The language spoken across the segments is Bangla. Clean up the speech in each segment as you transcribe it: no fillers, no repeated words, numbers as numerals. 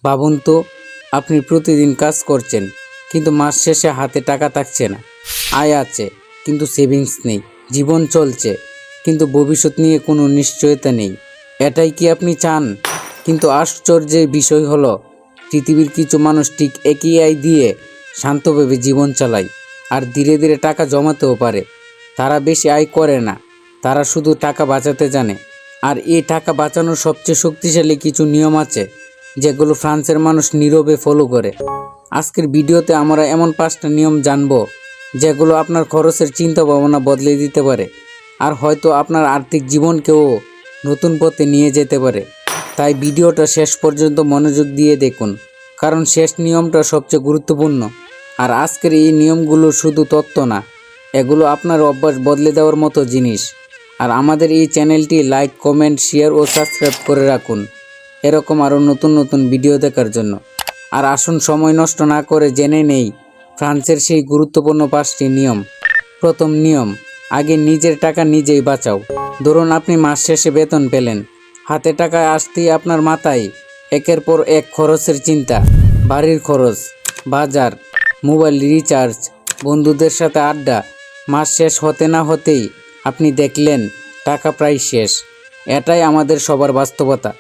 ভাবুন তো, আপনি প্রতিদিন কাজ করছেন কিন্তু মাস শেষে হাতে টাকা থাকছে না। আয় আছে কিন্তু সেভিংস নেই। জীবন চলছে কিন্তু ভবিষ্যৎ নিয়ে কোনো নিশ্চয়তা নেই। এটাই কি আপনি চান? কিন্তু আশ্চর্যের বিষয় হলো, পৃথিবীর কিছু মানুষ ঠিক একই আয় দিয়ে শান্তভাবে জীবন চালায় আর ধীরে ধীরে টাকা জমাতেও পারে। তারা বেশি আয় করে না, তারা শুধু টাকা বাঁচাতে জানে। আর এই টাকা বাঁচানোর সবচেয়ে শক্তিশালী কিছু নিয়ম আছে যেগুলো ফ্রান্সের মানুষ নীরবে ফলো করে। আজকের ভিডিওতে আমরা এমন 5টা নিয়ম জানবো যেগুলো আপনার খরচের চিন্তা ভাবনা বদলে দিতে পারে আর হয়তো আপনার আর্থিক জীবনকেও নতুন পথে নিয়ে যেতে পারে। তাই ভিডিওটা শেষ পর্যন্ত মনোযোগ দিয়ে দেখুন, কারণ শেষ নিয়মটা সবচেয়ে গুরুত্বপূর্ণ। আর আজকের এই নিয়মগুলো শুধু তথ্য না, এগুলো আপনার অভ্যাস বদলে দেওয়ার মতো জিনিস। আর আমাদের এই চ্যানেলটি লাইক, কমেন্ট, শেয়ার ও সাবস্ক্রাইব করে রাখুন এরকম আরও নতুন নতুন ভিডিও দেখার জন্য। আর আসুন সময় নষ্ট না করে জেনে নেই ফ্রান্সের সেই গুরুত্বপূর্ণ 5টি নিয়ম। প্রথম নিয়ম, আগে নিজের টাকা নিজেই বাঁচাও। ধরুন আপনি মাস শেষে বেতন পেলেন, হাতে টাকা আসতেই আপনার মাথায় একের পর এক খরচের চিন্তা। বাড়ির খরচ, বাজার, মোবাইল রিচার্জ, বন্ধুদের সাথে আড্ডা। মাস শেষ হতে না হতেই আপনি দেখলেন টাকা প্রায় শেষ। এটাই আমাদের সবার বাস্তবতা।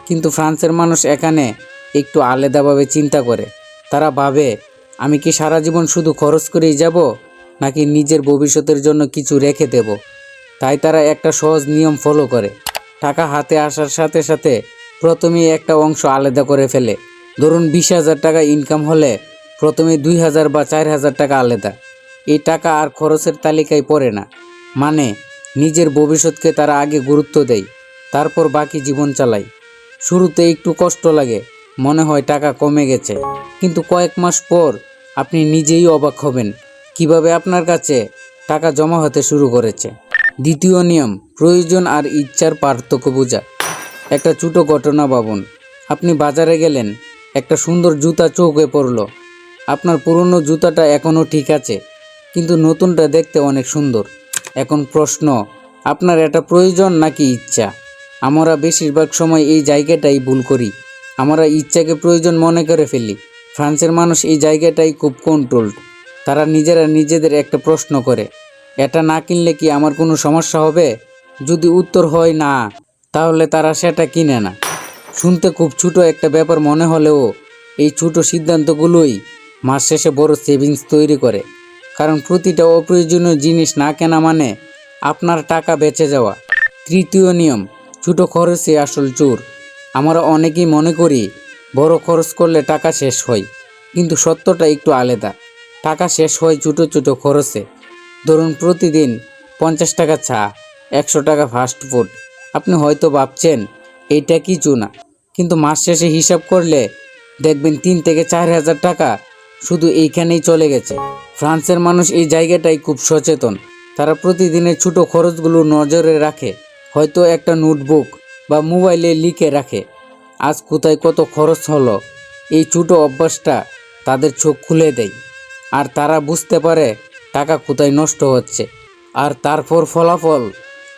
কিন্তু ফ্রান্সের মানুষ এখানে একটু আলাদাভাবে চিন্তা করে। তারা ভাবে, আমি কি সারা জীবন শুধু খরচ করেই যাব, নাকি নিজের ভবিষ্যতের জন্য কিছু রেখে দেব? তাই তারা একটা সহজ নিয়ম ফলো করে। টাকা হাতে আসার সাথে সাথে প্রথমেই একটা অংশ আলাদা করে ফেলে। ধরুন 20,000 টাকা ইনকাম হলে প্রথমে 2,000 বা 4,000 টাকা আলাদা। এই টাকা আর খরচের তালিকায় পড়ে না। মানে নিজের ভবিষ্যৎকে তারা আগে গুরুত্ব দেয়, তারপর বাকি জীবন চালায়। শুরুতে একটু কষ্ট লাগে, মনে হয় টাকা কমে গেছে, কিন্তু কয়েক মাস পর আপনি নিজেই অবাক হবেন কিভাবে আপনার কাছে টাকা জমা হতে শুরু করেছে। দ্বিতীয় নিয়ম, প্রয়োজন আর ইচ্ছার পার্থক্য বোঝা। একটা ছোটো ঘটনা ভাবুন। আপনি বাজারে গেলেন, একটা সুন্দর জুতা চোখে পড়লো। আপনার পুরনো জুতাটা এখনও ঠিক আছে, কিন্তু নতুনটা দেখতে অনেক সুন্দর। এখন প্রশ্ন, আপনার এটা প্রয়োজন নাকি ইচ্ছা? আমরা বেশিরভাগ সময় এই জায়গাটাই ভুল করি। আমরা ইচ্ছাকে প্রয়োজন মনে করে ফেলি। ফ্রান্সের মানুষ এই জায়গাটাই খুব কন্ট্রোলড। তারা নিজেরা নিজেদের একটা প্রশ্ন করে, এটা না কিনলে কি আমার কোনো সমস্যা হবে? যদি উত্তর হয় না, তাহলে তারা সেটা কিনে না। শুনতে খুব ছোট একটা ব্যাপার মনে হলেও এই ছোট সিদ্ধান্তগুলোই মাস শেষে বড় সেভিংস তৈরি করে। কারণ প্রতিটা অপ্রয়োজনীয় জিনিস না কেনা মানে আপনার টাকা বেঁচে যাওয়া। তৃতীয় নিয়ম, ছোট খরচে আসল চোর। আমরা অনেকেই মনে করি বড় খরচ করলে টাকা শেষ হয়, কিন্তু সত্যটা একটু আলাদা। টাকা শেষ হয় ছোট ছোট খরচে। ধরুন প্রতিদিন 50 টাকা চা, 100 টাকা ফাস্ট ফুড। আপনি হয়তো ভাবছেন এইটা কিছু না, কিন্তু মাস শেষে হিসাব করলে দেখবেন 3 থেকে 4,000 টাকা শুধু এইখানেই চলে গেছে। ফ্রান্সের মানুষ এই জায়গাটাই খুব সচেতন। তারা প্রতিদিনের ছোট খরচগুলো নজরে রাখে। হয়তো একটা নোটবুক বা মোবাইলে লিখে রাখে আজ কোথায় কত খরচ হলো। এই ছোট অভ্যাসটা তাদের চোখ খুলে দেয়, আর তারা বুঝতে পারে টাকা কোথায় নষ্ট হচ্ছে। আর তারপর ফলাফল,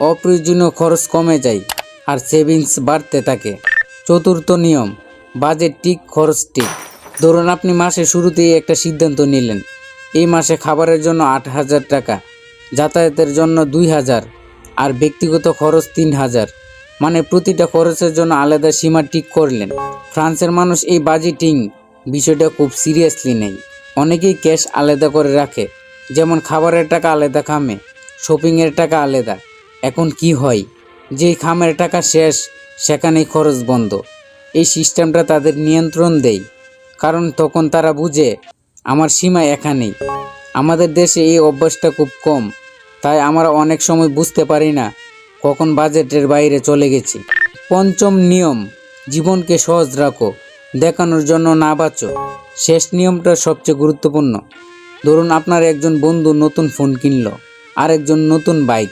অপ্রয়োজনীয় খরচ কমে যায় আর সেভিংস বাড়তে থাকে। চতুর্থ নিয়ম, বাজেট ঠিক, খরচ ঠিক। ধরুন আপনি মাসের শুরুতেই একটা সিদ্ধান্ত নিলেন, এই মাসে খাবারের জন্য 8,000 টাকা, যাতায়াতের জন্য 2,000 আর ব্যক্তিগত খরচ 3,000। মানে প্রতিটা খরচের জন্য আলাদা সীমা ঠিক করলেন। ফ্রান্সের মানুষ এই বাজেটিং বিষয়টা খুব সিরিয়াসলি নেয়। অনেকেই ক্যাশ আলাদা করে রাখে, যেমন খাবারের টাকা আলাদা খামে, শপিংয়ের টাকা আলাদা। এখন কি হয়, যেই খামের টাকা শেষ সেখানেই খরচ বন্ধ। এই সিস্টেমটা তাদের নিয়ন্ত্রণ দেয়, কারণ তখন তারা বুঝে আমার সীমা এখানেই। আমাদের দেশে এই অভ্যাসটা খুব কম, তাই আমরা অনেক সময় বুঝতে পারি না কখন বাজেটের বাইরে চলে গেছি। পঞ্চম নিয়ম, জীবনকে সহজ রাখো, দেখানোর জন্য না বাঁচো। শেষ নিয়মটা সবচেয়ে গুরুত্বপূর্ণ। ধরুন আপনার একজন বন্ধু নতুন ফোন কিনলো, আরেকজন নতুন বাইক।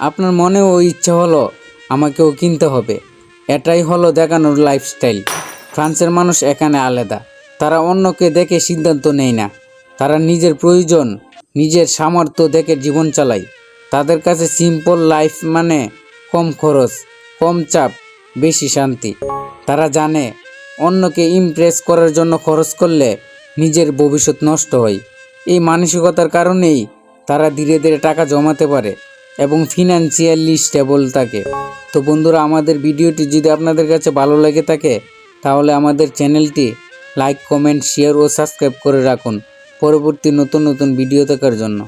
আপনার মনেও ইচ্ছা হলো আমাকেও কিনতে হবে। এটাই হলো দেখানোর লাইফস্টাইল। ফ্রান্সের মানুষ এখানে আলাদা। তারা অন্যকে দেখে সিদ্ধান্ত নেয় না, তারা নিজের প্রয়োজন, নিজের সামর্থ্য দেখে জীবন চালায়। তাদের কাছে সিম্পল লাইফ মানে কম খরচ, কম চাপ, বেশি শান্তি। তারা জানে অন্যকে ইমপ্রেস করার জন্য খরচ করলে নিজের ভবিষ্যৎ নষ্ট হয়। এই মানসিকতার কারণেই তারা ধীরে ধীরে টাকা জমাতে পারে এবং ফিনান্সিয়ালি স্টেবল থাকে। তো বন্ধুরা, আমাদের ভিডিওটি যদি আপনাদের কাছে ভালো লেগে থাকে তাহলে আমাদের চ্যানেলটি লাইক, কমেন্ট, শেয়ার ও সাবস্ক্রাইব করে রাখুন পরবর্তী নতুন নতুন ভিডিও দেখার জন্য।